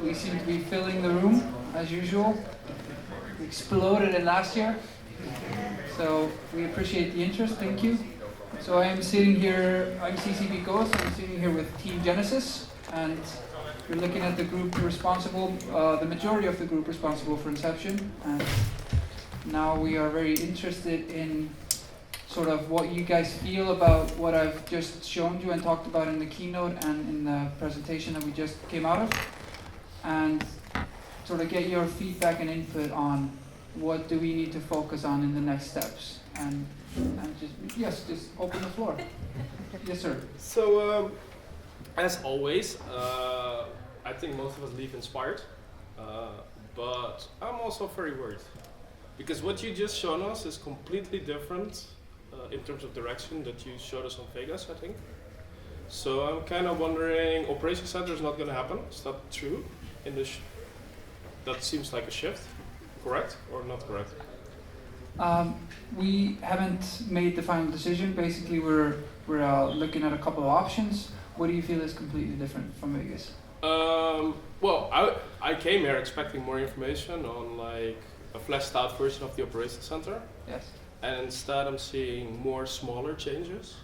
We seem to be filling the room as usual. We exploded it last year, so we appreciate the interest. Thank you. So I'm sitting here. I'm CCB Ghost. I'm sitting here with Team Genesis, and we're looking at the group responsible, the majority of the group responsible for Inception. And now we are very interested in sort of what you guys feel about what I've just shown you and talked about in the keynote and in the presentation that we just came out of, and sort of get your feedback and input on what do we need to focus on in the next steps. And just open the floor. Yes, sir. So, as always, I think most of us leave inspired, but I'm also very worried because what you just shown us is completely different in terms of direction that you showed us on Vegas, I think. So I'm kind of wondering, Operations Center is not going to happen. Is that true? That seems like a shift, correct or not correct? We haven't made the final decision. Basically, we're looking at a couple of options. What do you feel is completely different from Vegas? Well, I came here expecting more information on like a fleshed out version of the Operations Center. Yes. And instead I'm seeing more smaller changes.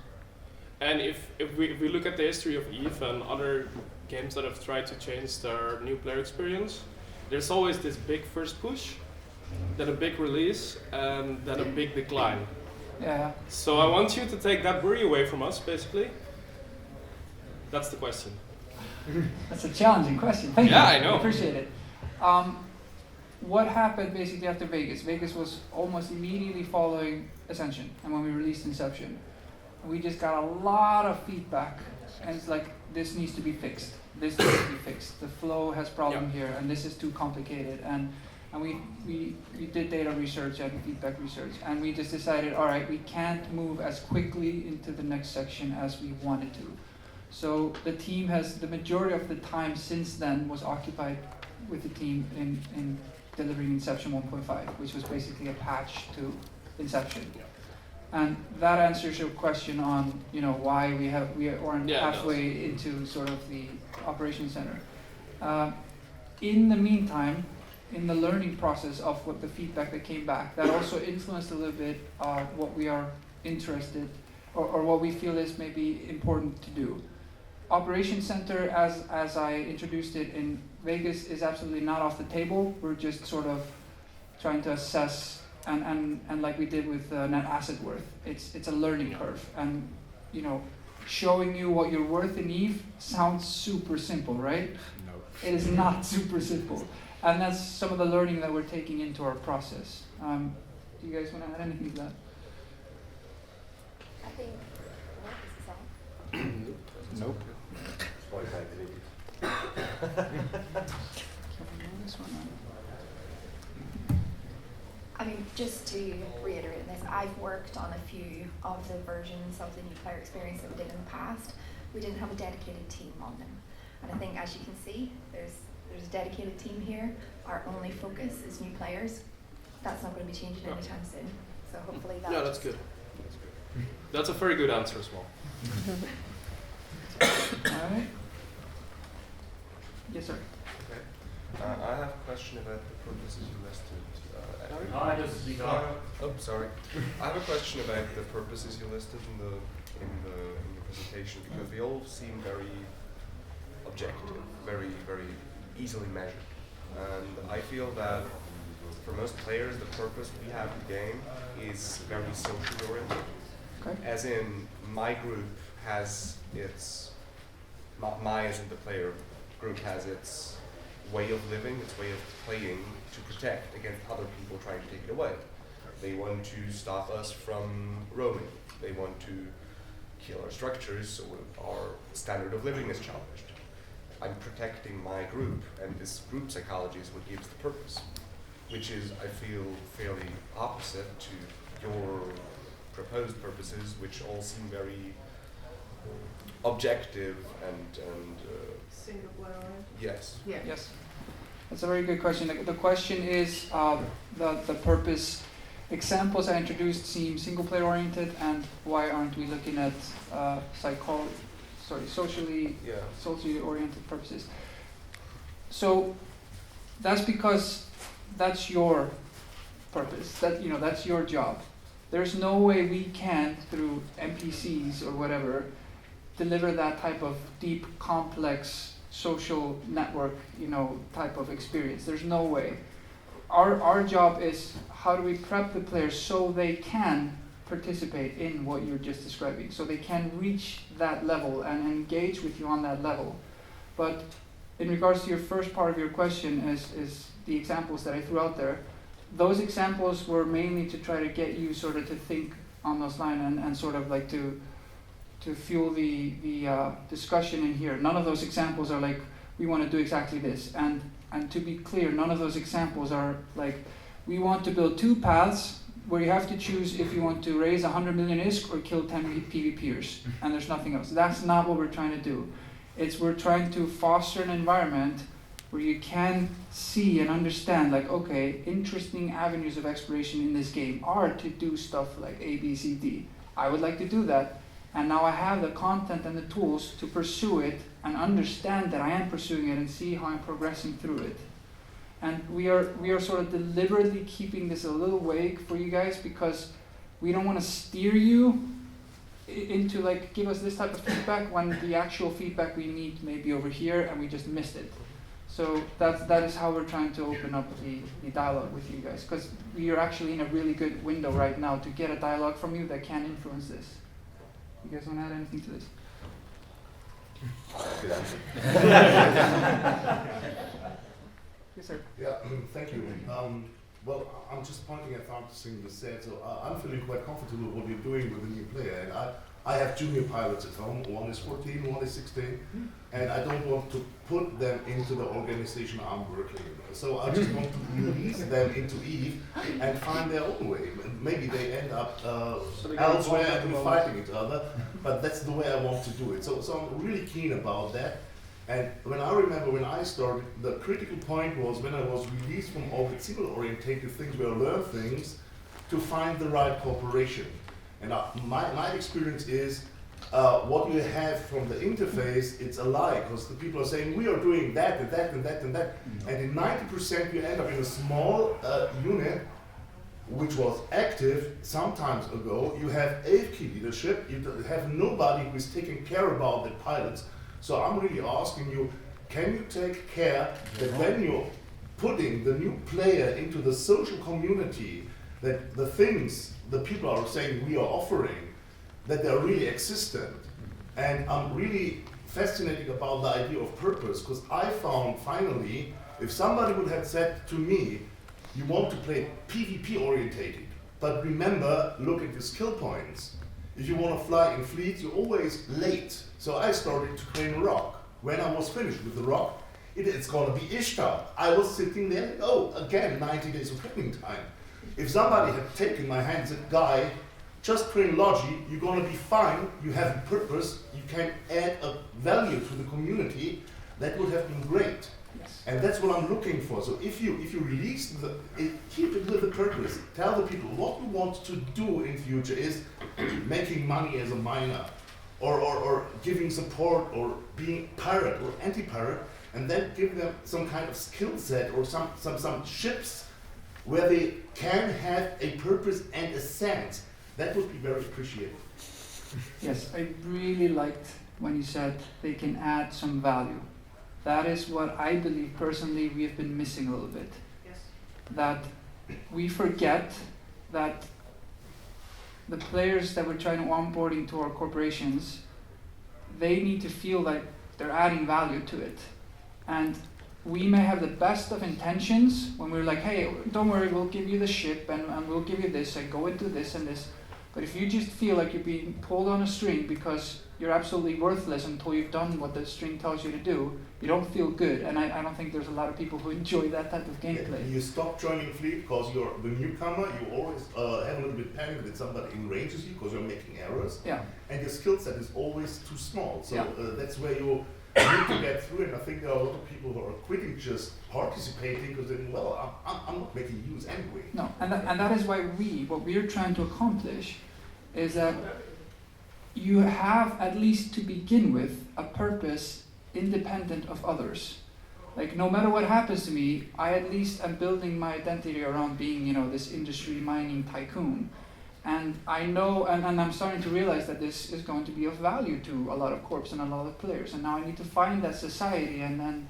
And if we look at the history of EVE and other games that have tried to change their new player experience, there's always this big first push, then a big release, and then a big decline. Yeah. So I want you to take that worry away from us, basically. That's the question. That's a challenging question. Thank you. Yeah, I know. I appreciate it. What happened basically after Vegas? Vegas was almost immediately following Ascension, and when we released Inception, we just got a lot of feedback, and it's like, this needs to be fixed. This needs to be fixed. The flow has problem here, and this is too complicated. And we did data research and feedback research, and we just decided, all right, we can't move as quickly into the next section as we wanted to. So the team has, the majority of the time since then was occupied with the team in delivering Inception 1.5, which was basically a patch to Inception. Yeah. And that answers your question on, why we aren't halfway into sort of the operations center. In the meantime, in the learning process of what the feedback that came back, that also influenced a little bit what we are interested or what we feel is maybe important to do. Operations Center, as I introduced it in Vegas, is absolutely not off the table. We're just sort of trying to assess, and like we did with net asset worth, it's a learning curve. And showing you what you're worth in EVE sounds super simple, right? No. It is not super simple. And that's some of the learning that we're taking into our process. Do you guys want to add anything to that? I think, what is this on? Nope. I mean, just to reiterate this, I've worked on a few of the versions of the new player experience that we did in the past. We didn't have a dedicated team on them. And I think, as you can see, there's a dedicated team here. Our only focus is new players. That's not going to be changing anytime soon. So hopefully that. Yeah, that's good. That's a very good answer as well. All right. Yes, sir. Okay. I have a question about the purposes you listed. Sorry. I have a question about the purposes you listed in the presentation, because they all seem very objective, very easily measured, and I feel that for most players the purpose we have in the game is very socially oriented. Okay. As in, my group has its, my as in the player group has its way of living, its way of playing to protect against other people trying to take it away. They want to stop us from roaming. They want to kill our structures so our standard of living is challenged. I'm protecting my group, and this group psychology is what gives the purpose, which is, I feel, fairly opposite to your proposed purposes, which all seem very objective and single player. yes. Yeah. Yes. That's a very good question. The question is the purpose. Examples I introduced seem single player oriented, and why aren't we looking at socially oriented purposes? So that's because that's your purpose. That's your job. There's no way we can, through NPCs or whatever, deliver that type of deep, complex social network, type of experience. There's no way. Our job is how do we prep the players so they can participate in what you're just describing, so they can reach that level and engage with you on that level. But in regards to your first part of your question is the examples that I threw out there, those examples were mainly to try to get you sort of to think on those lines and sort of like to fuel the discussion in here. None of those examples are like, we want to do exactly this. And to be clear, none of those examples are like, we want to build two paths where you have to choose if you want to raise 100 million ISK or kill 10 PvPers, and there's nothing else. That's not what we're trying to do. We're trying to foster an environment where you can see and understand, like, okay, interesting avenues of exploration in this game are to do stuff like A, B, C, D. I would like to do that, and now I have the content and the tools to pursue it and understand that I am pursuing it and see how I'm progressing through it. And we are sort of deliberately keeping this a little vague for you guys because we don't want to steer you into like, give us this type of feedback when the actual feedback we need may be over here and we just missed it. So that is how we're trying to open up the dialogue with you guys, because we are actually in a really good window right now to get a dialogue from you that can influence this. You guys want to add anything to this? Yes, sir. Yeah, thank you. Well, I'm just pointing at something you said, so I'm feeling quite comfortable with what you're doing with the new player. And I have junior pilots at home, one is 14, one is 16, and I don't want to put them into the organization I'm working in. So I just want to release them into EVE and find their own way. Maybe they end up elsewhere and fighting each other, but that's the way I want to do it. So I'm really keen about that. And when I started, the critical point was when I was released from all the single-orientated things where I learn things, to find the right cooperation. And my experience is what you have from the interface, it's a lie, because the people are saying, we are doing that and that and that and that. And in 90% you end up in a small unit, which was active sometimes ago. You have AFK leadership, you have nobody who is taking care about the pilots. So I'm really asking you, can you take care that when you're putting the new player into the social community, that the things the people are saying we are offering, that they're really existent? And I'm really fascinated about the idea of purpose, because I found finally, if somebody would have said to me, you want to play PvP orientated, but remember, look at the skill points. If you want to fly in fleets, you're always late. So I started to train a rock. When I was finished with the rock, it's going to be Ishtar. I was sitting there, again, 90 days of training time. If somebody had taken my hand and said, guy, just train Logi, you're going to be fine, you have a purpose, you can add a value to the community, that would have been great. Yes. And that's what I'm looking for. So if you release keep it with the purpose. Tell the people what you want to do in future is making money as a miner, or giving support, or being pirate or anti-pirate, and then give them some kind of skill set or some ships where they can have a purpose and a sense. That would be very appreciated. Yes, I really liked when you said they can add some value. That is what I believe personally we have been missing a little bit. Yes. That we forget that the players that we're trying to onboard into our corporations, they need to feel like they're adding value to it. And we may have the best of intentions when we're like, hey, don't worry, we'll give you the ship and we'll give you this and go into this and this. But if you just feel like you're being pulled on a string because you're absolutely worthless until you've done what the string tells you to do, you don't feel good. And I don't think there's a lot of people who enjoy that type of gameplay. You stop joining fleet because you're the newcomer, you always have a little bit panic that somebody enrages you because you're making errors. Yeah. And your skill set is always too small. So Yeah. That's where you need to get through it. And I think there are a lot of people who are quitting just participating because they're, I'm not making use anyway. No, and that is why what we're trying to accomplish is that you have, at least to begin with, a purpose independent of others. Like, no matter what happens to me, I at least am building my identity around being, you know, this industry mining tycoon. And I know, and I'm starting to realize that this is going to be of value to a lot of corps and a lot of players. And now I need to find that society and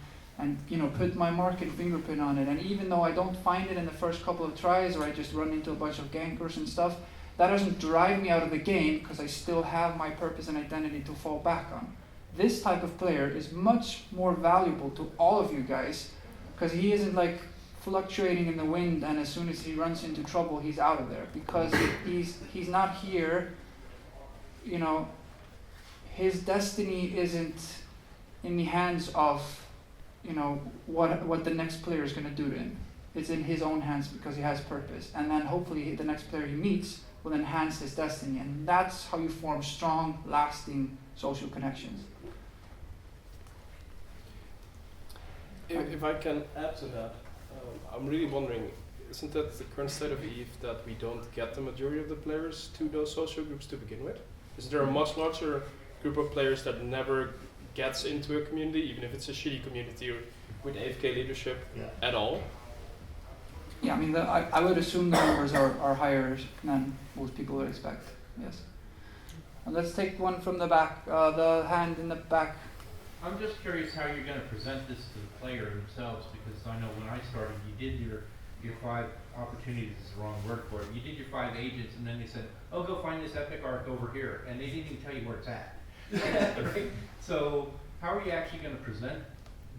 you know, put my mark and fingerprint on it. And even though I don't find it in the first couple of tries, or I just run into a bunch of gankers and stuff, that doesn't drive me out of the game, because I still have my purpose and identity to fall back on. This type of player is much more valuable to all of you guys, because he isn't like fluctuating in the wind, and as soon as he runs into trouble, he's out of there, because he's not here. You know, his destiny isn't in the hands of, you know, what the next player is going to do to him. It's in his own hands, because he has purpose, and then hopefully the next player he meets will enhance his destiny, and that's how you form strong, lasting social connections. If I can add to that, I'm really wondering, isn't that the current state of EVE that we don't get the majority of the players to those social groups to begin with? Is there a much larger group of players that never gets into a community, even if it's a shitty community or with AFK leadership at all? Yeah, I mean, I would assume the numbers are higher than most people would expect, yes. And let's take one from the back, the hand in the back. I'm just curious how you're going to present this to the player themselves, because I know when I started, you did your 5 opportunities is the wrong word for it. You did your 5 agents, and then they said, "Oh, go find this epic arc over here," and they didn't even tell you where it's at. Right? So, how are you actually going to present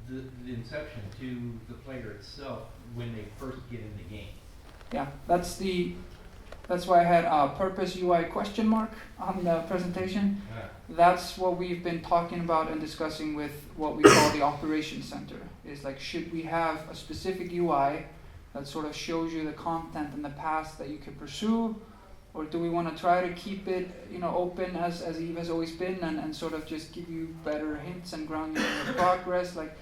the inception to the player itself when they first get in the game? Yeah, that's why I had a purpose UI question mark on the presentation. Yeah. That's what we've been talking about and discussing with what we call the operations center. Is like, should we have a specific UI that sort of shows you the content and the paths that you can pursue, or do we want to try to keep it, you know, open as EVE has always been, and sort of just give you better hints and ground you in the progress? Like,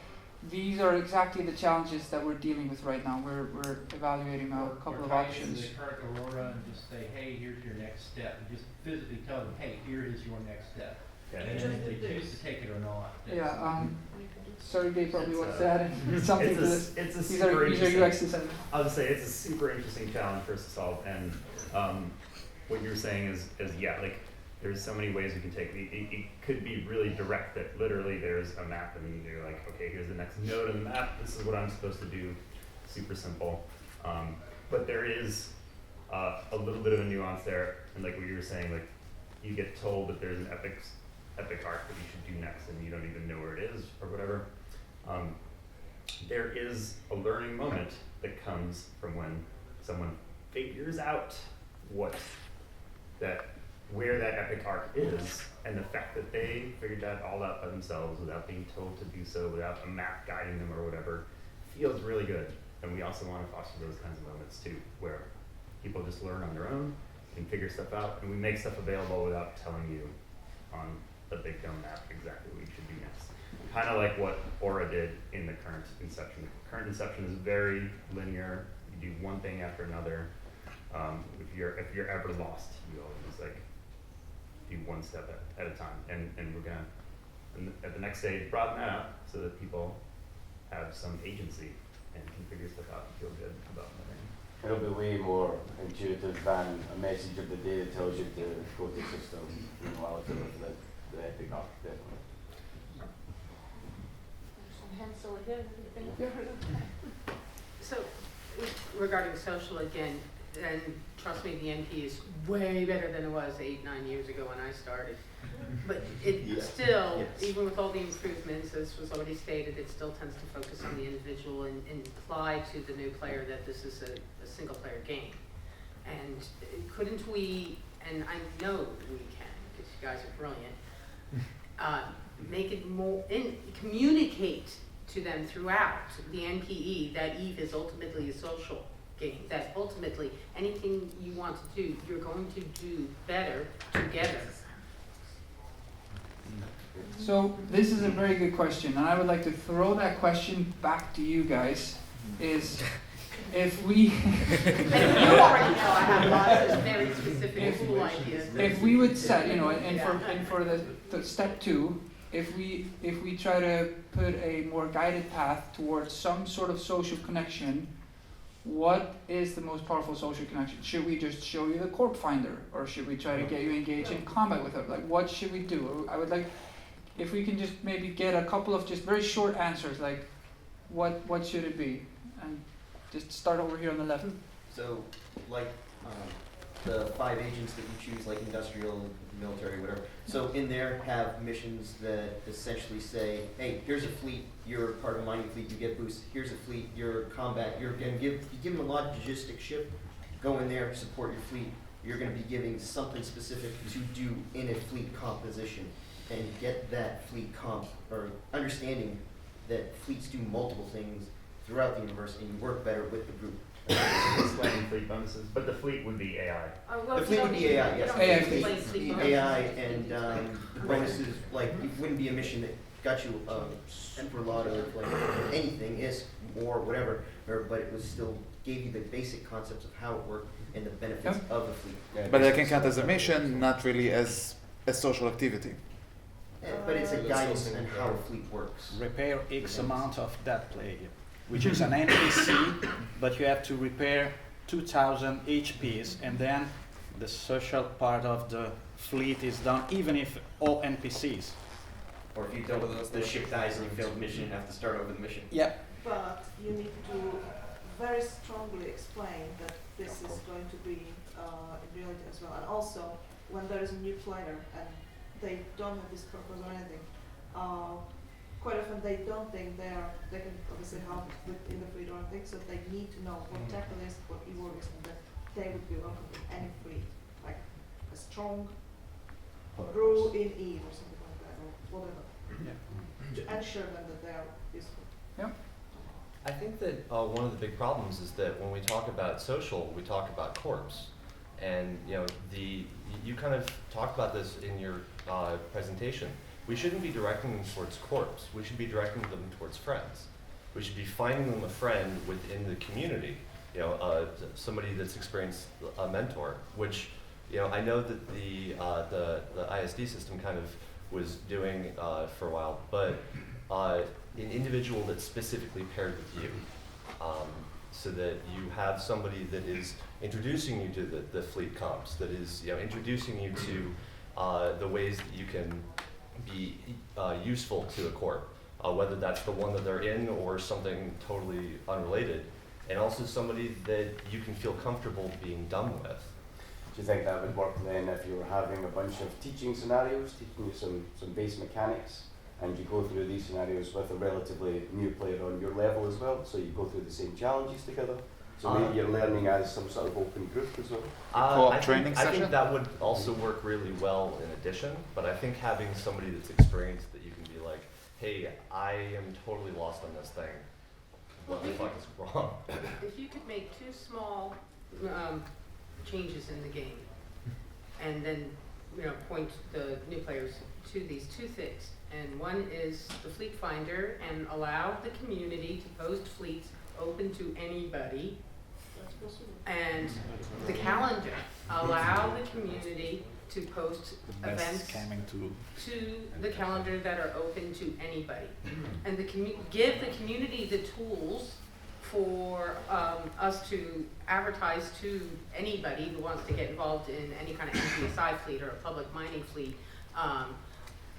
these are exactly the challenges that we're dealing with right now. We're evaluating a couple of options. Or tie into the current Aurora and just say, "Hey, here's your next step," and just physically tell them, "Hey, here is your next step." Yeah. And then if they choose to take it or not. Yeah, Sergey probably It's, wants to add something to this. It's a These super are interesting. UX design. I would say it's a super interesting challenge for us to solve, and what you're saying is yeah, like there's so many ways we can take it. It could be really direct, that literally there's a map and you're like, okay, here's the next node in the map. This is what I'm supposed to do. Super simple, but there is a little bit of a nuance there, and like what you were saying, like you get told that there's an epic arc that you should do next, and you don't even know where it is or whatever. There is a learning moment that comes from when someone figures out where that epic arc is, and the fact that they figured that all out by themselves without being told to do so, without a map guiding them or whatever, feels really good. And we also want to foster those kinds of moments too, where people just learn on their own and figure stuff out, and we make stuff available without telling you on the big dumb map exactly what you should do next. Kind of like what Aura did in the current Inception. The current Inception is very linear. You do one thing after another. If you're ever lost, you always like do one step at a time. And we're gonna at the next stage broaden that out so that people have some agency and can figure stuff out and feel good about learning. It'll be way more intuitive than a message of the day that tells you to go to system, you know, I'll deliver the epic arc, definitely. So, regarding social again, and trust me, the NP is way better than it was 8-9 years ago when I started. But it still, even with all the improvements, as was already stated, it still tends to focus on the individual and imply to the new player that this is a single player game. And couldn't we, and I know we can, because you guys are brilliant, make it more, communicate to them throughout the NPE that EVE is ultimately a social game, that ultimately anything you want to do, you're going to do better together. So this is a very good question, and I would like to throw that question back to you guys. Is if we And you already know I have lots of very specific cool ideas. if we would set, you know, and for the step 2, if we try to put a more guided path towards some sort of social connection, what is the most powerful social connection? Should we just show you the corp finder, or should we try to get you engaged in combat with it? Like, what should we do? I would like, if we can just maybe get a couple of just very short answers, like, what should it be? And just start over here on the left. So, like, the 5 agents that you choose, like industrial, military, whatever. So in there have missions that essentially say, hey, here's a fleet, you're part of a mining fleet, you get boosts. Here's a fleet, you're combat, you're gonna you give them a logistic ship, go in there, support your fleet. You're gonna be giving something specific to do in a fleet composition and get that fleet comp, or understanding that fleets do multiple things throughout the universe and you work better with the group. Explaining fleet bonuses, but the fleet would be AI. The fleet would be AI, yes. AI The AI and the bonuses, like, it wouldn't be a mission that got you a super lot of, like, anything, or whatever, but it was still gave you the basic concepts of how it worked and the benefits of the fleet. Yeah, But they can count as a mission, not really as a social activity. But it's a guidance on how a fleet works. Repair X amount of that plague, which is an NPC, but you have to repair 2,000 HPs, and then the social part of the fleet is done, even if all NPCs. Or if you don't, the ship dies and you fail the mission, you have to start over the mission. Yeah. But you need to very strongly explain that this is going to be in reality as well. And also, when there is a new player and they don't have this purpose or anything, quite often they don't think they can obviously help in the fleet or anything, so they need to know what tech it is, what reward is, and that they would be welcome to any fleet, like a strong brew in Eve or something like that, or whatever, to ensure them that they are useful. I think that one of the big problems is that when we talk about social, we talk about corps. And you kind of talked about this in your presentation. We shouldn't be directing them towards corps. We should be directing them towards friends. We should be finding them a friend within the community. Somebody that's experienced a mentor. Which, I know that the ISD system kind of was doing for a while, but an individual that's specifically paired with you, so that you have somebody that is introducing you to the fleet comps, that is introducing you to the ways that you can be useful to a corp, whether that's the one that they're in or something totally unrelated, and also somebody that you can feel comfortable being done with. Do you think that would work then if you were having a bunch of teaching scenarios, teaching you some base mechanics, and you go through these scenarios with a relatively new player on your level as well, so you go through the same challenges together? So maybe you're learning as some sort of open group as well? I think that would also work really well in addition, but I think having somebody that's experienced that you can be like, hey, I am totally lost on this thing. What the fuck is wrong? If you could make 2 small changes in the game, and then point the new players to these 2 things, and one is the fleet finder, and allow the community to post fleets open to anybody, and the calendar, allow the community to post events to the calendar that are open to anybody, and give the community the tools for us to advertise to anybody who wants to get involved in any kind of NPSI fleet or a public mining fleet,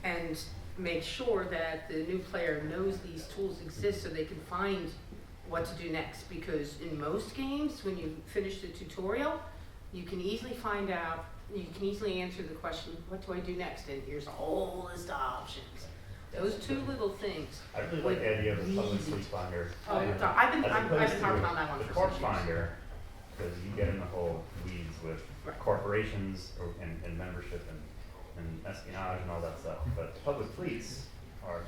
and make sure that the new player knows these tools exist so they can find what to do next. Because in most games, when you finish the tutorial, you can easily find out, you can easily answer the question, what do I do next? And here's a whole list of options. Those 2 little things. I really like the idea of the public fleet finder. I've been harping on that one the for corp 6 years. finder, because you get in the whole weeds with corporations and membership and espionage and all that stuff. But public fleets are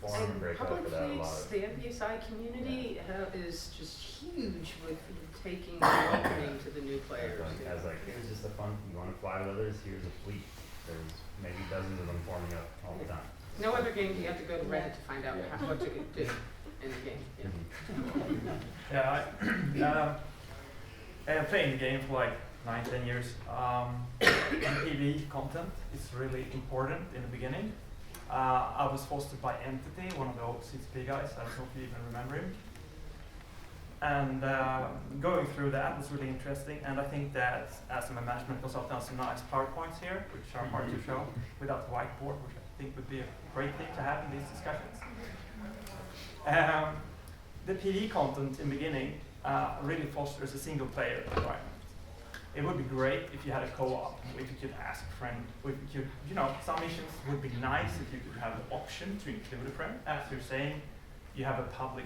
form and break up Public for that a lot. fleets, the NPSI community is just huge with taking and welcoming to the new players. I was like, here's just a fun, you want to fly with others, here's a fleet. There's maybe dozens of them forming up all the time. No other game do you have to go to Reddit to find out what to do in the game. I have played the game for like 9-10 years. NPE content is really important in the beginning. I was hosted by Entity, one of the old CCP guys. I hope you even remember him. And going through that was really interesting. And I think that as a management consultant, some nice PowerPoints here, which are hard to show without the whiteboard, which I think would be a great thing to have in these discussions. The PvE content in the beginning really fosters a single player environment. It would be great if you had a co-op, if you could ask a friend, if you could, you know, some missions would be nice if you could have the option to include a friend. As you're saying, you have a public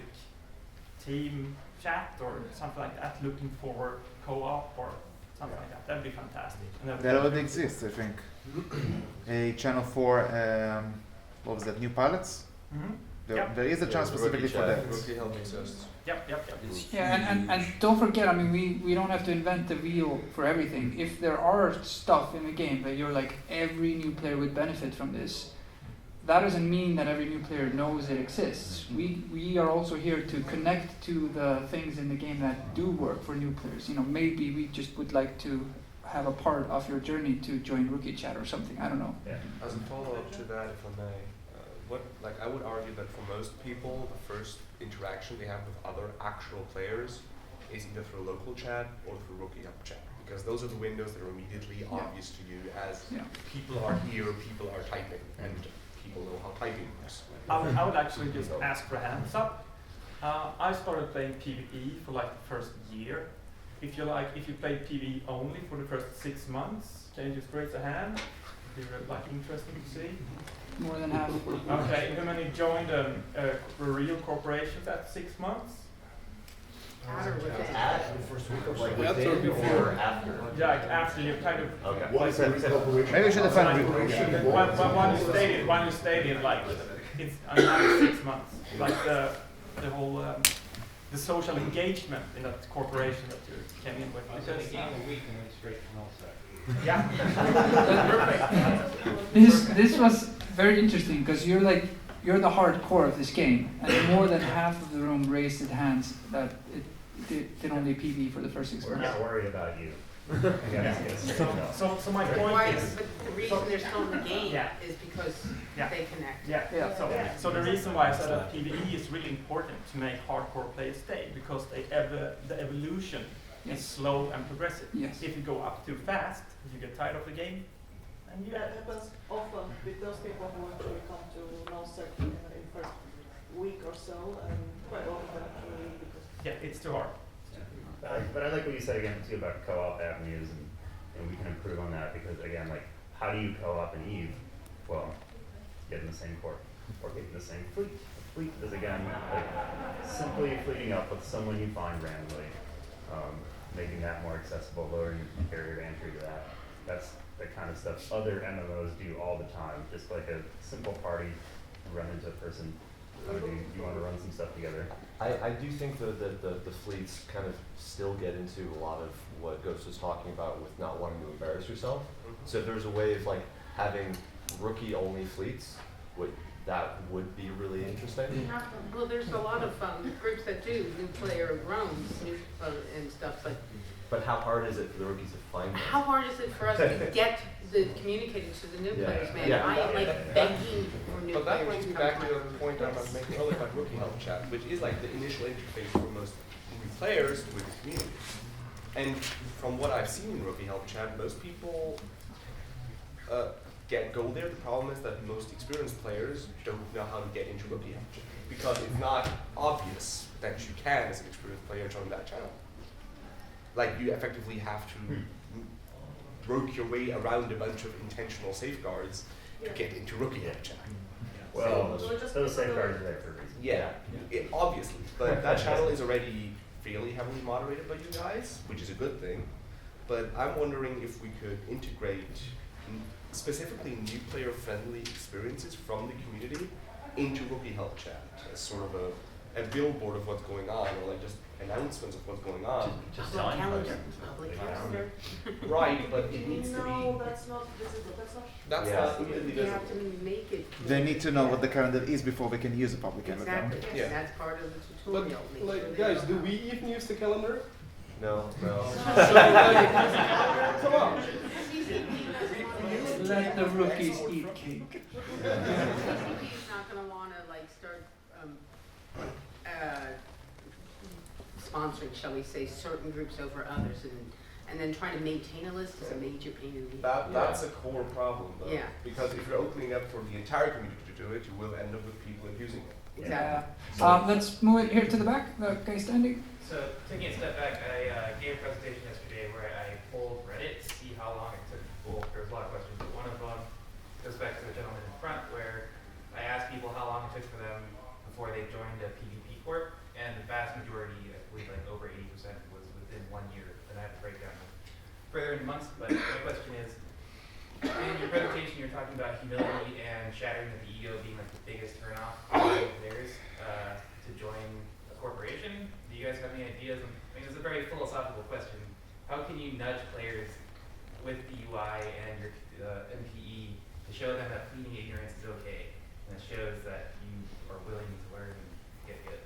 team chat or something like that, looking for co-op or something like that. That'd be fantastic. And That already exists, I think. A channel for, what was that, new pilots? Mm-hmm. There is a channel specifically for that. Rookie help exists. Yep. Yeah, and don't forget, I mean, we don't have to invent the wheel for everything. If there are stuff in the game that you're like, every new player would benefit from this, that doesn't mean that every new player knows it exists. We are also here to connect to the things in the game that do work for new players. You know, maybe we just would like to have a part of your journey to join Rookie Chat or something. I don't know. Yeah. As a follow-up to that, if I may, I would argue that for most people, the first interaction they have with other actual players is either through local chat or through Rookie Help Chat, because those are the windows that are immediately obvious to you as people are here, people are typing, and people know how typing works. I would actually just ask for hands up. I started playing PvE for like the first year. If you played PvE only for the first 6 months, can you just raise a hand? It'd be like interesting to see. More than half. Okay, how many joined real corporations at 6 months? At the first week of like After or within before? or after? Yeah, like after you kind of. Okay. What is that corporation? Maybe we should define When you stayed in like it's another 6 months, like the whole the social engagement in that corporation that you came in with. I was in the game a week and went straight to null set. Yeah. This was very interesting because you're the hardcore of this game, and more than half of the room raised its hands that it did only PvE for the first 6 We're months. not worried about you. So my point Why, is. but the reason they're still in the game Yeah. is because Yeah. they connect. Yeah. So the reason why I said that PvE is really important to make hardcore players stay, because the evolution is slow and progressive. Yes. If you go up too fast, you get tired of the game. And you That happens often with those people who actually come to non-sec in the first week or so, and quite often they actually leave because it's too hard. But I like what you said again too about co-op avenues, and we can improve on that, because again, like, how do you co-op an Eve? Well, get in the same court or get in the same fleet. A fleet is again like simply fleeting up with someone you find randomly, making that more accessible, lowering the barrier to entry to that. That's the kind of stuff other MMOs do all the time. Just like a simple party, run into a person. You want to run some stuff together. I do think though that the fleets kind of still get into a lot of what Ghost was talking about with not wanting to embarrass yourself. So if there's a way of like having rookie only fleets, that would be really interesting. Well, there's a lot of groups that do new player roams and stuff, but But how hard is it for the rookies to find them? how hard is it for us to get communicated to the new players, man? Yeah. I am like begging for new But that players brings to me come back to to the point I was making earlier about Rookie Help Chat, which is like the initial interface for most new players with the community. And from what I've seen in Rookie Help Chat, most people go there. The problem is that most experienced players don't know how to get into Rookie Help Chat, because it's not obvious that you can, as an experienced player, join that channel. Like, you effectively have to work your way around a bunch of intentional safeguards to get into Rookie Help Chat. Well, those safeguards are there for a reason. Yeah, obviously. But that channel is already fairly heavily moderated by you guys, which is a good thing. But I'm wondering if we could integrate specifically new player-friendly experiences from the community into Rookie Help Chat as sort of a billboard of what's going on, or like just announcements of what's going on. Just Public calendar. signposts. Public calendar. Right, but it needs to no, be. that's not visible. That's not. That's Yeah. not immediately You visible. have to make it. They need to know what the calendar is before they can use a public calendar. Exactly, Yeah. and that's part of the But tutorial. Make sure like, they guys, know do how. we even use the calendar? No. So like, come on. Let the rookies eat cake. NPE's not gonna wanna like start, sponsoring, shall we say, certain groups over others, and then trying to maintain a list is a major pain in the That's a core problem, though. Yeah. Because if you're opening up for the entire community to do it, you will end up with people abusing it. Exactly. Let's move it here to the back, the guy standing. So taking a step back, I gave a presentation yesterday where I polled Reddit to see how long it took people. There was a lot of questions, but one of them goes back to the gentleman in front where I asked people how long it took for them before they joined a PvP corp, and the vast majority, I believe like over 80%, was within 1 year. And I have to break down further in months, but my question is, in your presentation you're talking about humility and shattering of the ego being like the biggest turnoff for players to join a corporation. Do you guys have any ideas? I mean, it's a very philosophical question. How can you nudge players with the UI and your NPE to show them that fleeting ignorance is okay, and it shows that you are willing to learn and get good?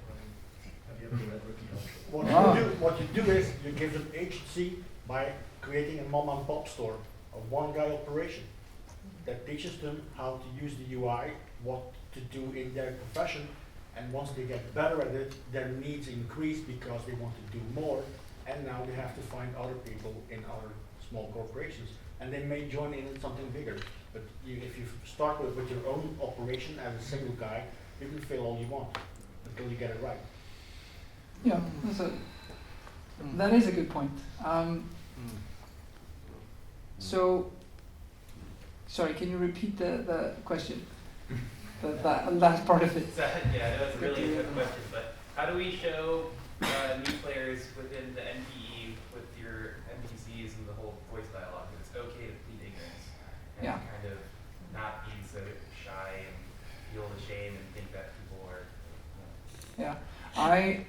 What you do is you give them agency by creating a mom and pop store, a one-guy operation that teaches them how to use the UI, what to do in their profession, and once they get better at it, their needs increase because they want to do more, and now they have to find other people in other small corporations, and they may join in something bigger. But if you start with your own operation as a single guy, you can fail all you want until you get it right. Yeah, that is a good point. So, sorry, can you repeat the question? The last part of it. So, yeah, that was a really good question, but how do we show new players within the NPE with your NPCs and the whole voice dialogue that it's okay to plead ignorance and kind of not be so shy and feel the shame and think that people are, you know. Yeah,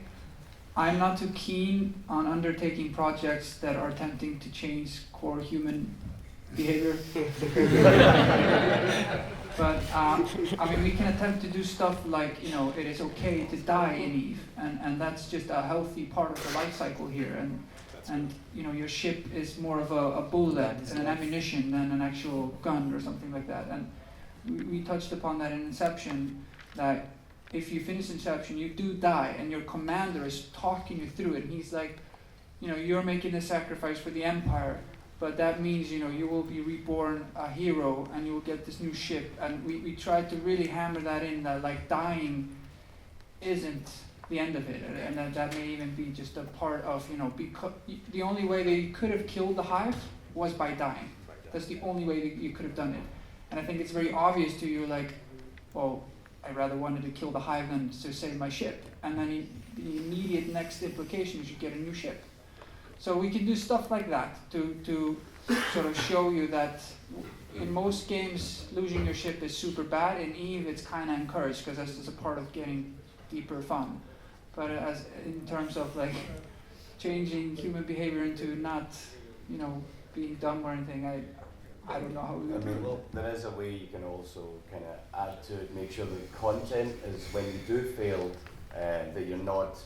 I'm not too keen on undertaking projects that are attempting to change core human behavior. But I mean, we can attempt to do stuff like, it is okay to die in Eve, and that's just a healthy part of the life cycle here. And your ship is more of a bullet and an ammunition than an actual gun or something like that. And we touched upon that in Inception, that if you finish Inception, you do die, and your commander is talking you through it. And he's like, you're making a sacrifice for the Empire, but that means, you will be reborn a hero, and you will get this new ship. And we tried to really hammer that in, that like dying isn't the end of it, and that may even be just a part of, because the only way they could have killed the Hive was by dying. That's the only way that you could have done it. And I think it's very obvious to you, like, well, I rather wanted to kill the Hive than to save my ship. And then the immediate next implication is you get a new ship. So we can do stuff like that to sort of show you that in most games, losing your ship is super bad. In Eve, it's kind of encouraged because that's just a part of getting deeper fun. But as in terms of like changing human behavior into not, being dumb or anything, I don't know how we would do it. There is a way you can also kind of add to it, make sure the content is when you do fail, that you're not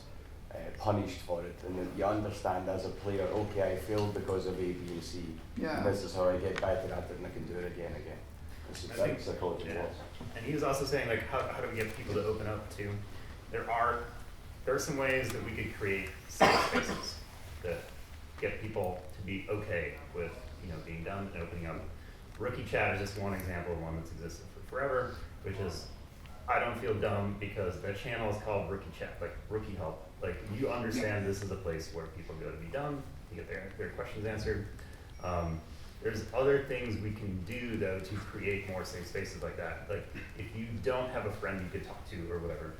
punished for it, and that you understand as a player, okay, I failed because of A, B, and C. Yeah. And this is how I get better at it, and I can do it again. That's psychology. And he was also saying, like, how do we get people to open up to? There are some ways that we could create safe spaces that get people to be okay with, being dumb and opening up. Rookie chat is just one example of one that's existed for forever, which is, I don't feel dumb because their channel is called Rookie Chat, like Rookie Help. Like, you understand this is a place where people go to be dumb, to get their questions answered. There's other things we can do, though, to create more safe spaces like that. Like, if you don't have a friend you could talk to or whatever,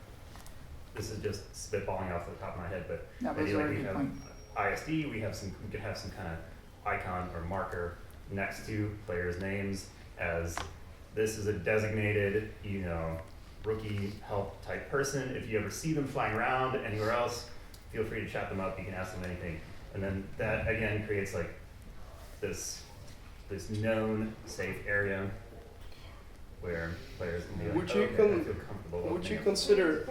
this is just spitballing off the top of my head, but maybe like we have ISD, we could have some kind of icon or marker next to players' names as this is a designated, rookie help type person. If you ever see them flying around anywhere else, feel free to chat them up. You can ask them anything, and then that again creates like this known safe area where players can be like, I feel comfortable. Would you consider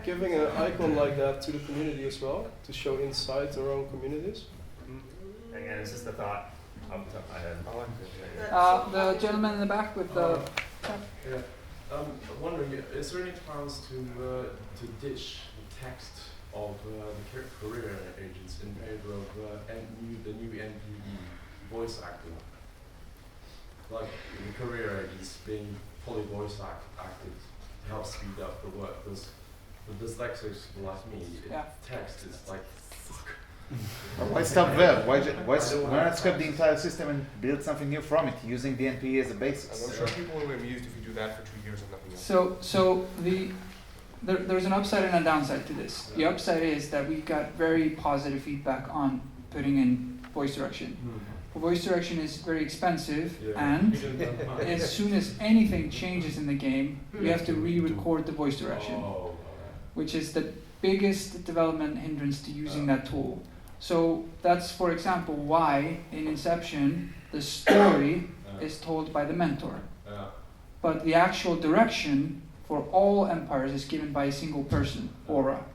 giving an icon like that to the community as well, to show inside their own communities? Again, it's just a thought. Off the top of my head. I like that. The gentleman in the back with the. Yeah. I'm wondering, is there any plans to ditch the text of the career agents in favor of the new NPE voice acting? Like the career agents being fully voice acted to help speed up the work. Because for dyslexics like me, text is like. Why stop there? Why not scrap the entire system and build something new from it, using the NPE as a basis? I'm sure people will be amused if you do that for 2 years and nothing else. So there's an upside and a downside to this. The upside is that we got very positive feedback on putting in voice direction. Voice direction is very expensive, and as soon as anything changes in the game, we have to re-record the voice direction, which is the biggest development hindrance to using that tool. So that's, for example, why in Inception the story is told by the mentor, but the actual direction for all empires is given by a single person, Aura.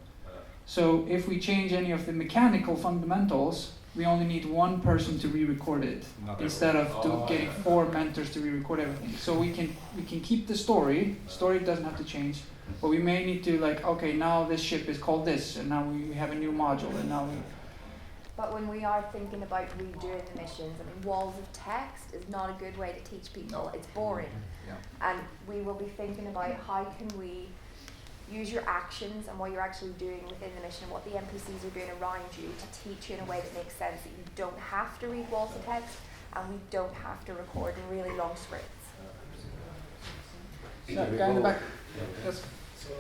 So if we change any of the mechanical fundamentals, we only need one person to re-record it instead of getting 4 mentors to re-record everything. So we can keep the story. Story doesn't have to change, but we may need to okay, now this ship is called this, and now we have a new module, and now we. But when we are thinking about redoing the missions, I mean, walls of text is not a good way to teach people. It's boring. And we will be thinking about how can we use your actions and what you're actually doing within the mission, what the NPCs are doing around you to teach you in a way that makes sense, that you don't have to read walls of text and we don't have to record really long scripts. Yeah, guy in the back. Yes. So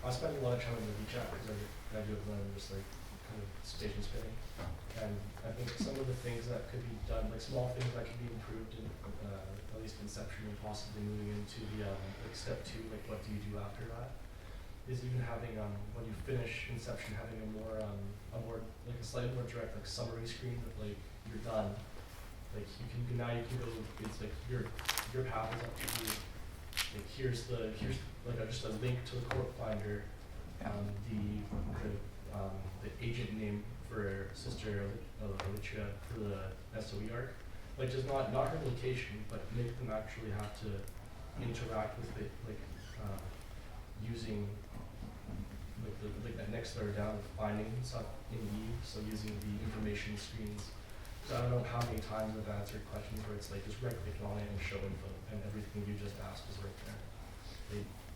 I spend a lot of time in the WeChat because I do it when I'm just kind of station spinning. And I think some of the things that could be done, small things that could be improved in at least Inception and possibly moving into the step 2, what do you do after that, is even having when you finish Inception, having a slightly more direct summary screen that you're done. You can go, it's your path is up to you. Here's just a link to the corp finder, the agent name for Sister Alicia for the SOE arc. Just not her location, but make them actually have to interact with it, using that next layer down, finding stuff in E, so using the information screens. So I don't know how many times I've answered questions where it's just right click on it and show info, and everything you just asked is right there.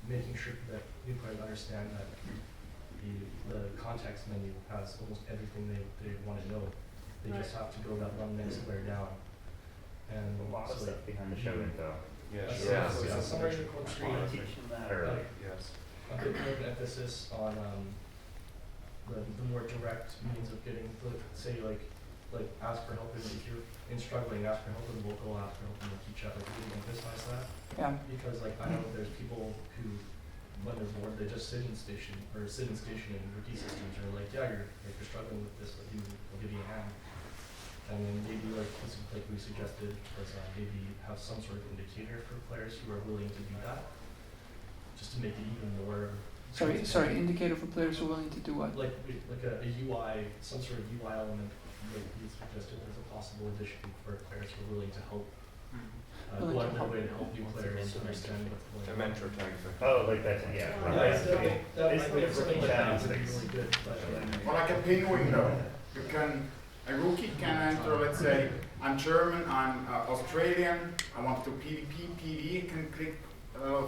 Making sure that new players understand that the context menu has almost everything they want to know. They just have to go that one next layer down. And a lot of stuff behind the show info. Somewhere in the corp screen, a bit more of an emphasis on the more direct means of getting, say, ask for help. If you're struggling, ask for help in the local, ask for help in the key chat. Really emphasize that. Yeah. Because I know there's people who, when they're bored, they just sit in station and routine systems are you're struggling with this, we'll give you a hand. And then maybe like we suggested was maybe have some sort of indicator for players who are willing to do that, just to make it even more. Sorry, indicator for players who are willing to do what? Like a UI, some sort of UI element. Like we suggested as a possible addition for players who are willing to help. Go out of their way to help new players understand what's going on. A mentor type thing. Oh, that, yeah. Basically, rookie chat is really good. Or like a ping window. A rookie can enter, let's say, I'm German, I'm Australian, I want to PvP, PvE, can click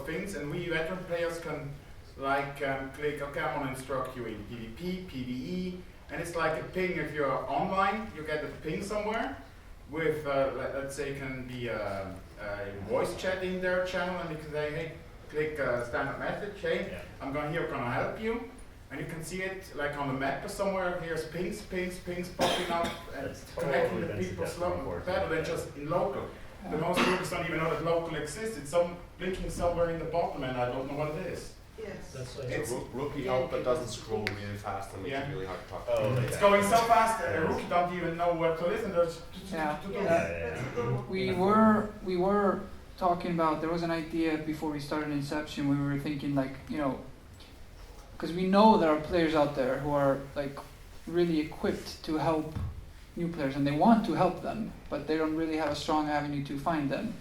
things, and we veteran players can click, okay, I want to instruct you in PvP, PvE, and it's like a ping. If you're online, you get a ping somewhere with, let's say, can be a voice chat in their channel, and you can say, hey, click standard message, hey, I'm gonna help you. And you can see it on the map or somewhere. Here's pings popping up and connecting the people better than just in local. The most groups don't even know that local exists. It's blinking somewhere in the bottom, and I don't know what it is. Yes. It's rookie help, but doesn't scroll really fast and makes it really hard to talk to. It's going so fast that a rookie don't even know where to listen. We were talking about, there was an idea before we started Inception. We were thinking because we know there are players out there who are really equipped to help new players and they want to help them, but they don't really have a strong avenue to find them.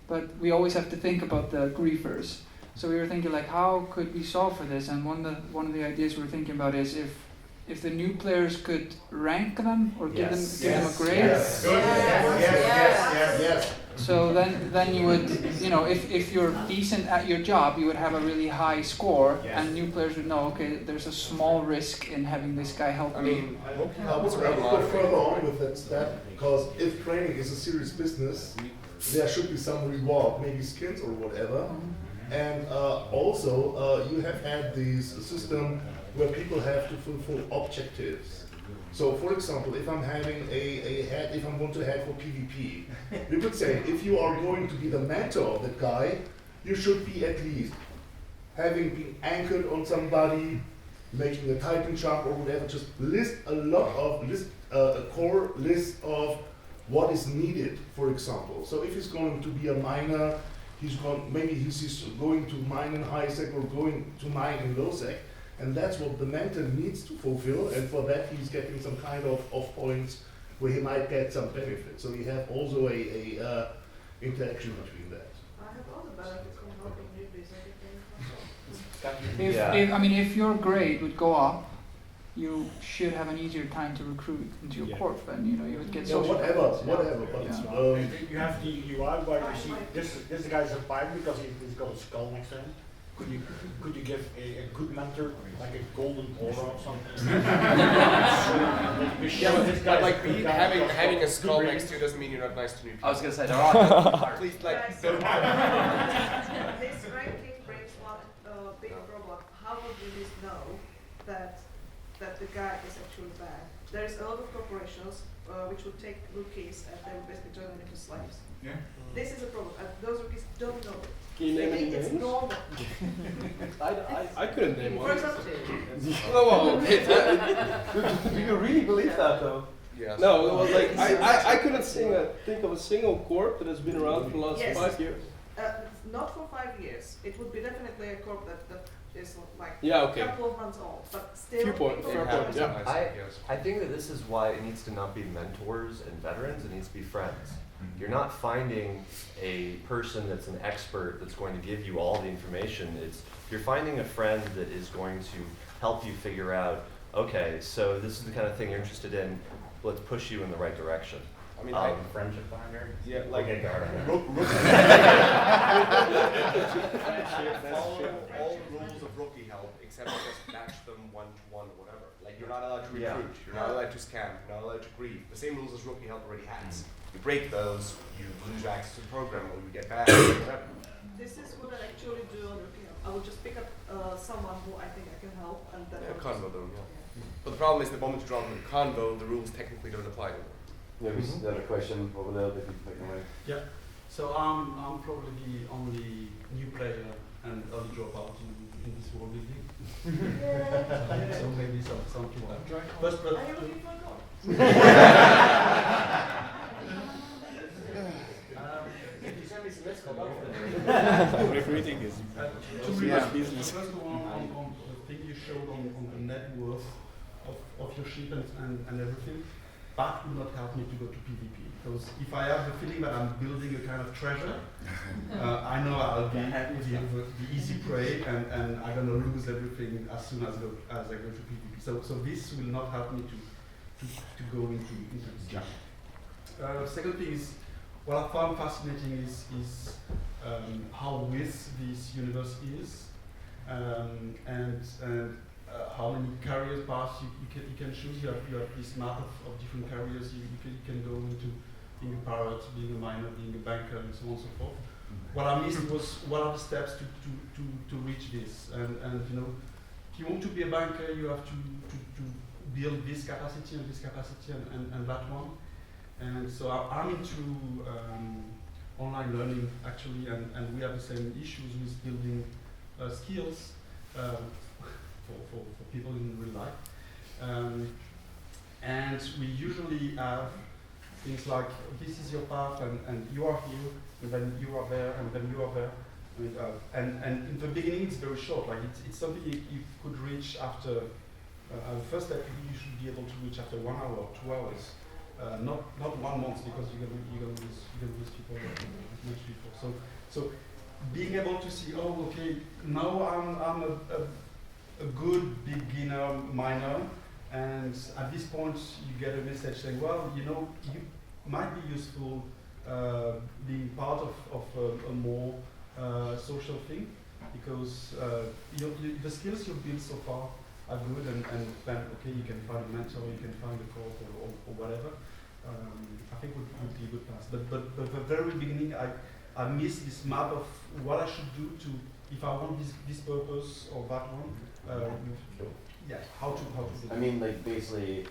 But we always have to think about the griefers. So we were thinking like, how could we solve for this? And one of the ideas we were thinking about is if the new players could rank them or give them a grade. Yes. So then you would, if you're decent at your job, you would have a really high score, and new players would know, okay, there's a small risk in having this guy help me. I would go further on with that step, because if training is a serious business, there should be some reward, maybe skins or whatever. And also, you have had this system where people have to fulfill objectives. So, for example, if I'm having if I'm going to head for PvP, we could say if you are going to be the mentor of that guy, you should be at least having been anchored on somebody, making a Titan jump or whatever. Just list a core list of what is needed. For example, so if he's going to be a miner, he's going to mine in high sec or going to mine in low sec. And that's what the mentor needs to fulfill, and for that he's getting some kind of points where he might get some benefit. So we have also a interaction between that. I have all the benefits from helping newbies. If your grade would go up, you should have an easier time to recruit into your corp, and you would get social. Whatever. But you have the UI where you see this guy's a pirate because he's got a skull next to him. Could you give a good mentor like a golden aura or something? Having a skull next to you doesn't mean you're not nice to new people. I was gonna say there are. Please, This ranking brings one big problem. How would you know that the guy is actually bad? There's a lot of corporations which would take rookies and they would basically turn them into slaves. Yeah. This is a problem, and those rookies don't know it. Can you name They any think it's names? normal. I couldn't name one. For example, Do you really believe that though? Yes. No, it was like I couldn't think of a single corp that has been around for the last Yes. 5 years. Not for 5 years. It would be definitely a corp that is like a couple of months old, but still. Fair point, yeah. I think that this is why it needs to not be mentors and veterans, it needs to be friends. You're not finding a person that's an expert that's going to give you all the information. You're finding a friend that is going to help you figure out, okay, so this is the kind of thing you're interested in, let's push you in the right direction. I mean, friendship finder. Yeah, like a guard. Follow all the rules of rookie help, except just match them 1-to-1 or whatever. Like you're not allowed to recruit, you're not allowed to scam, you're not allowed to grieve. The same rules as rookie help already has. You break those, you lose access to the program, or you get banned, or whatever. This is what I actually do on rookie help. I will just pick up someone who I think I can help, and then Convo them, But the problem is the moment you draw them in convo, the rules technically don't apply to them. Yeah, we still have a question over there that you can away. Yeah. So I'm probably the only new player and early dropout in this world building. So maybe some people. First, Are you looking for a goal? If you send me some list, I'll go. Recruiting is too much business. First of all, on the thing you showed on the net worth of your ship and everything, that will not help me to go to PvP. Because if I have the feeling that I'm building a kind of treasure, I know I'll be the easy prey and I'm going to lose everything as soon as I go to PvP. So this will not help me to go into this jump. Second thing is, what I found fascinating is how with this universe is, and how many career paths you can choose. You have this map of different careers you can go into, being a pirate, being a miner, being a banker, and so on and so forth. What I missed was what are the steps to reach this. And if you want to be a banker, you have to build this capacity and that one. And so I'm into online learning actually, and we have the same issues with building skills for people in real life. And we usually have things like, this is your path, and you are here, and then you are there, and then you are there. And in the beginning it's very short, like it's something you could reach after, the first step you should be able to reach after 1 hour or 2 hours. not 1 month, because you're gonna lose people as much before. So being able to see, oh, okay, now I'm a good beginner miner, and at this point you get a message saying, well, you know, you might be useful being part of a more social thing, because the skills you've built so far are good, and then, okay, you can find a mentor, you can find a coach or whatever. I think would be a good path. But the very beginning, I missed this map of what I should do to, if I want this purpose or that one. Yeah, how to do I mean, like basically,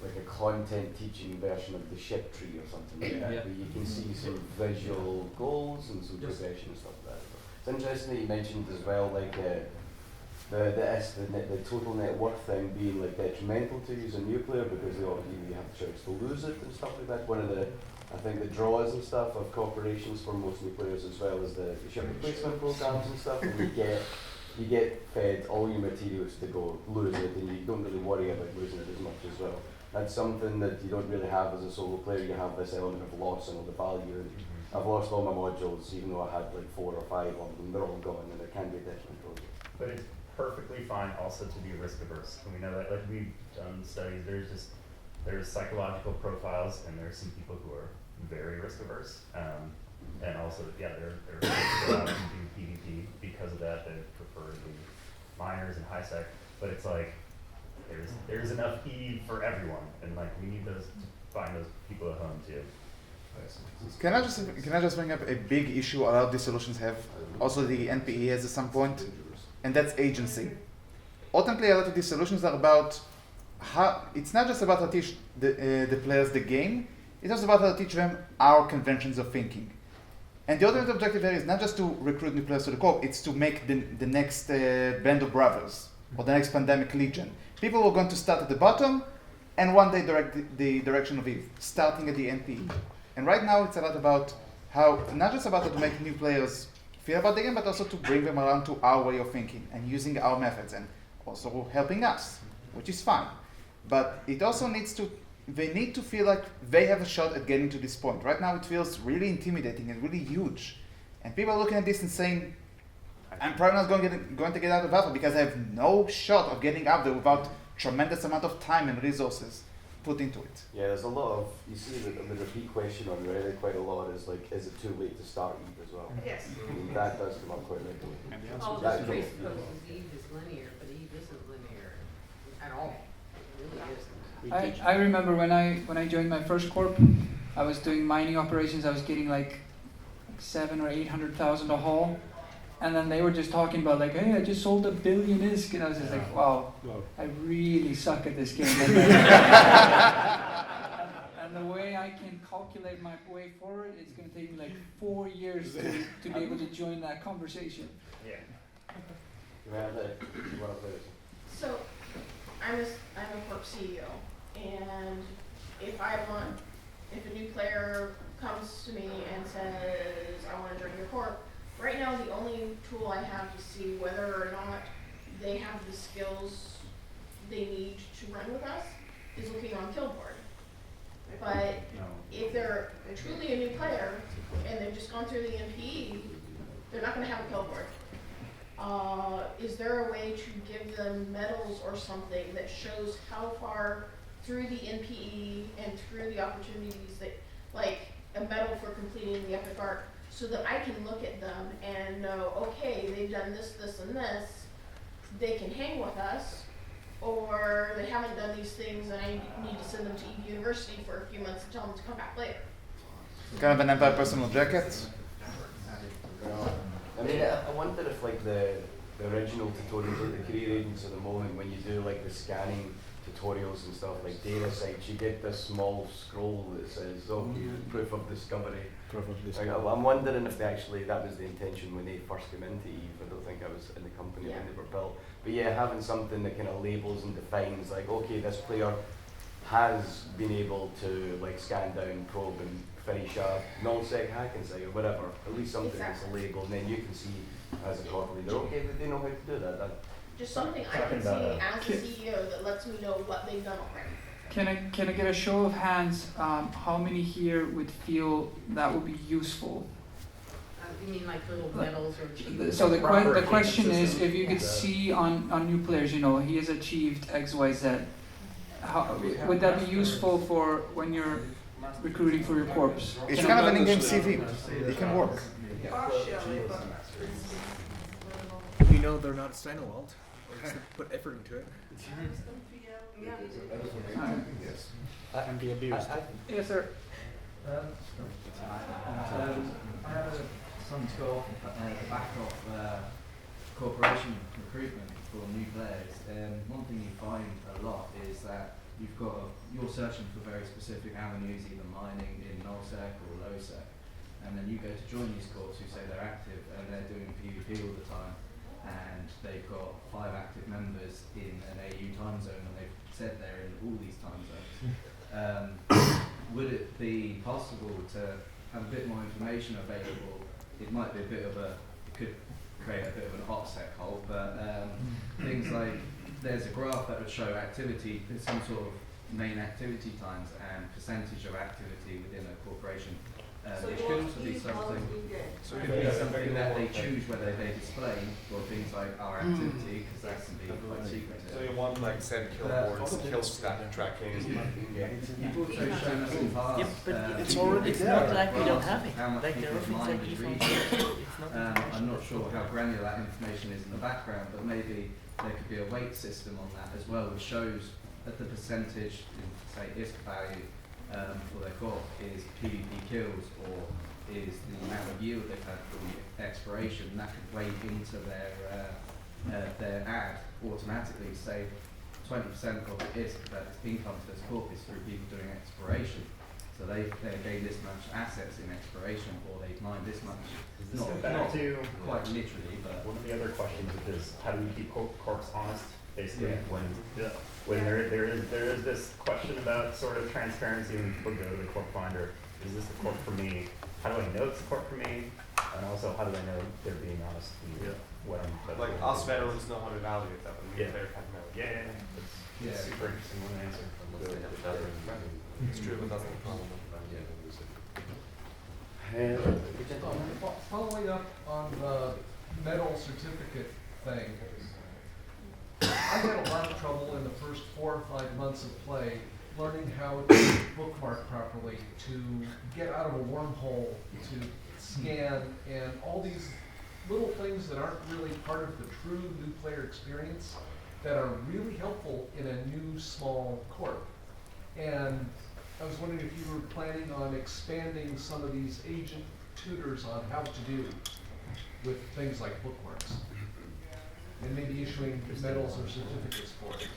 like a content teaching version of the ship tree or something like that, where you can see some visual goals and some progression and stuff like that. It's interesting that you mentioned as well, like the total net worth thing being like detrimental to use a nuclear, because you have the chance to lose it and stuff like that. One of the, I think, the draws and stuff of corporations for most nuclears, as well as the ship replacement programs and stuff, and you get fed all your materials to go lose it, and you don't really worry about losing it as much as well. That's something that you don't really have as a solo player. You have this element of loss and all the value. I've lost all my modules, even though I had like 4 or 5 of them. They're all gone, and it can be detrimental. But it's perfectly fine also to be risk averse. And we know that, like we've done studies, there's psychological profiles, and there's some people who are very risk averse. And also, they're allowed to do PvP because of that. They prefer the miners and high sec. But it's like there's enough E for everyone, and like we need to find those people at home too. Can I just bring up a big issue a lot of these solutions have? Also, the NPE has at some point, and that's agency. Ultimately, a lot of these solutions are about how. It's not just about how to teach the players the game. It's also about how to teach them our conventions of thinking. And the ultimate objective there is not just to recruit new players to the co-op, it's to make the next Band of Brothers, or the next Pandemic Legion. People who are going to start at the bottom, and one day direct the direction of Eve, starting at the NPE. And right now it's a lot about how, not just about how to make new players feel about the game, but also to bring them around to our way of thinking, and using our methods, and also helping us, which is fine. But it also they need to feel like they have a shot at getting to this point. Right now it feels really intimidating and really huge. And people are looking at this and saying, I'm probably not going to get out of battle because I have no shot of getting up there without tremendous amount of time and resources put into it. Yeah, there's a lot of, you see the repeat question on Reddit quite a lot is like, is it too late to start Eve as well? Yes. And that does come up quite regularly. All That this goes- presupposes Eve is linear, but Eve isn't linear at all. It really isn't. I remember when I joined my first corp, I was doing mining operations. I was getting like 700,000 or 800,000 a haul, and then they were just talking about like, hey, I just sold 1 billion ISK, and I was just like, wow, I really suck at this game. And the way I can calculate my way forward, it's going to take me like 4 years to be able to join that conversation. You want to play this? So, I'm a corp CEO, and if a new player comes to me and says, I want to join your corp, right now the only tool I have to see whether or not they have the skills they need to run with us is looking on Killboard. But if they're truly a new player and they've just gone through the NPE, they're not going to have a Killboard. Is there a way to give them medals or something that shows how far through the NPE and through the opportunities that, like a medal for completing the Epic Arc, so that I can look at them and know, okay, they've done this, this, and this, they can hang with us, or they haven't done these things and I need to send them to Eve University for a few months and tell them to come back later. Kind of an Empire personal jacket. I mean, I wonder if like the original tutorials, like the career agents at the moment, when you do like the scanning tutorials and stuff, like data sites, you get this small scroll that says, oh, proof of discovery. Like, I'm wondering if that was the intention when they first came into Eve. I don't think I was in the company when they were built. But yeah, having something that kind of labels and defines, like, okay, this player has been able to like scan down, probe, and finish a null-sec hacking site or whatever. At least something that's a label, and then you can see as a corp leader, okay, they know how to do that. Just something I can see as a CEO that lets me know what they've done already. Can I get a show of hands? How many here would feel that would be useful? You mean like little medals or achievements? So the question is, if you could see on new players, you know, he has achieved X, Y, Z. How would that be useful for when you're recruiting for your corps? It's kind of an in-game CV. It can work. You know they're not Steinewald. Put effort into it. And be abused. Yes, sir. I have some talk back of corporation recruitment for new players. One thing you find a lot is that you're searching for very specific avenues, either mining in nullsec or lowsec, and then you go to join these corps who say they're active and they're doing PvP all the time, and they've got 5 active members in an AU time zone, and they've said they're in all these time zones. Would it be possible to have a bit more information available? It might be it could create a bit of an offset hole, but things like there's a graph that would show activity, there's some sort of main activity times and percentage of activity within a corporation. Which could also be something, that they choose whether they display, or things like our activity, because that can be quite secretive. So you want like send kill boards, kill stat tracking. You've also shown us in the past. Yeah, but it's already there. Not like we don't have it. How much Like there are people's things like mind default. is It's not I'm not sure how granular that information is in the background, but maybe there could be a weight system on that as well, which shows that the percentage, say, ISK value for their corp is PvP kills, or is the amount of yield they've had from expiration, and that could weigh into their ad automatically. Say 20% of the ISK that's income to this corp is through people doing exploration. So they gain this much assets in exploration, or they've mined this much. Not quite literally, but one of the other questions is how do we keep corps honest? Basically, when there is this question about sort of transparency when people go to the corp finder. Is this the corp for me? How do I know it's the corp for me? And also, how do I know they're being honest? What I'm like us veterans know how to evaluate that, but new player can't know. It's super interesting one answer. It's true, but that's not the problem. Following up on the medal certificate thing, I had a lot of trouble in the first 4 or 5 months of play learning how to bookmark properly, to get out of a wormhole, to scan, and all these little things that aren't really part of the true new player experience that are really helpful in a new small corp. And I was wondering if you were planning on expanding some of these agent tutors on how to do with things like bookmarks, and maybe issuing medals or certificates for it.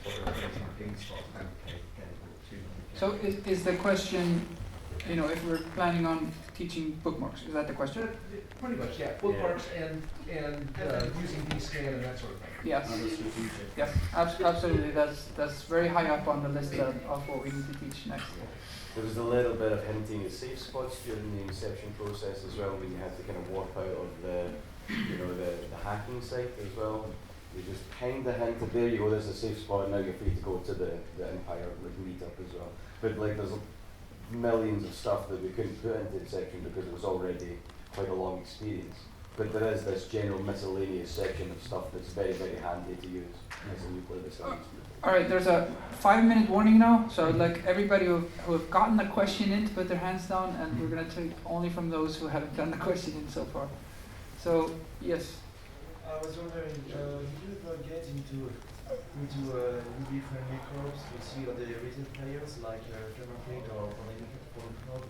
So is the question, you know, if we're planning on teaching bookmarks, is that the question? Pretty much, yeah. Bookmarks and using DScan and that sort of thing. Yes. Yes, absolutely. That's very high up on the list of what we need to teach next. There was a little bit of hinting at safe spots during the inception process as well, when you had to kind of walk out of the hacking site as well. We just kind of hinted, there you go, there's a safe spot, and now you're free to go to the Empire meetup as well. But like, there's millions of stuff that we couldn't put into Inception because it was already quite a long experience. But there is this general miscellaneous section of stuff that's very, very handy to use as a new player starts. All right, there's a 5-minute warning now, so I'd like everybody who have gotten a question in to put their hands down, and we're going to take only from those who haven't gotten the question in so far. So, yes. I was wondering, did you ever get into UB-friendly corps to see other recent players like German or Polygon?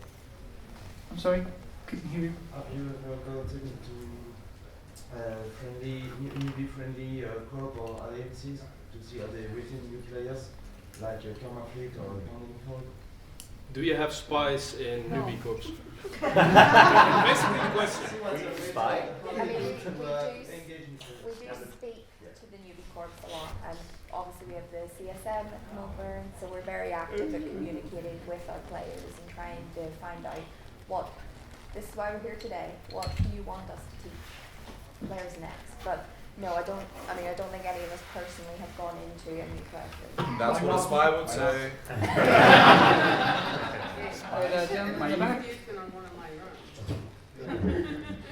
I'm sorry, couldn't hear you. Have you ever gotten into UB-friendly corps or alliances to see other recent new players like Fleet or Polygon? Do you have spies in No. newbie corps? Basically the question. Spy? I mean, we do speak to the newbie corps a lot, and obviously we have the CSM at Melbourne, so we're very active at communicating with our players and trying to find out this is why we're here today, what do you want us to teach players next. But No, I don't. I mean, I don't think any of us personally have gone into a new collective. That's what a spy would say. Gentleman in the back.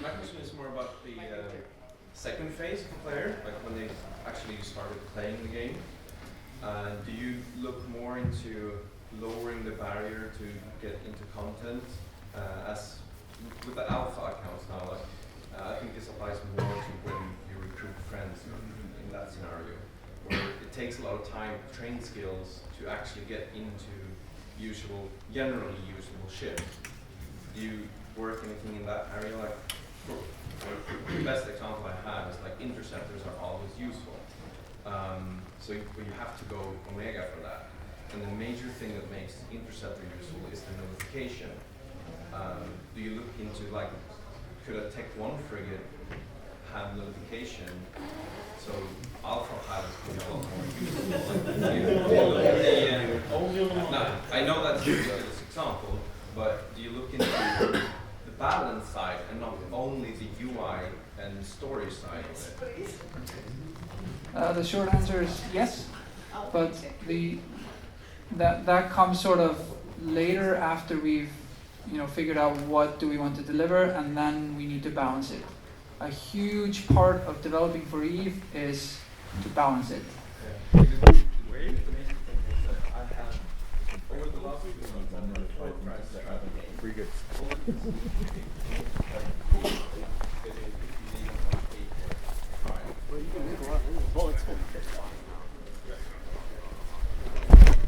My question is more about the second phase of the player, like when they actually started playing the game. Do you look more into lowering the barrier to get into content as with the alpha accounts now? Like, I think this applies more to when you recruit friends in that scenario, where it takes a lot of time, train skills to actually get into generally usable shit. Do you work anything in that area? Like, the best example I have is like interceptors are always useful. So you have to go Omega for that. And the major thing that makes interceptor useful is the notification. Do you look into like, could a Tech 1 frigate have notification? So Alpha pilots could be a lot more useful. Now, I know that's a ridiculous example, but do you look into the balance side and not only the UI and storage side of it? The short answer is yes, but that comes sort of later after we've figured out what do we want to deliver, and then we need to balance it. A huge part of developing for Eve is to balance it.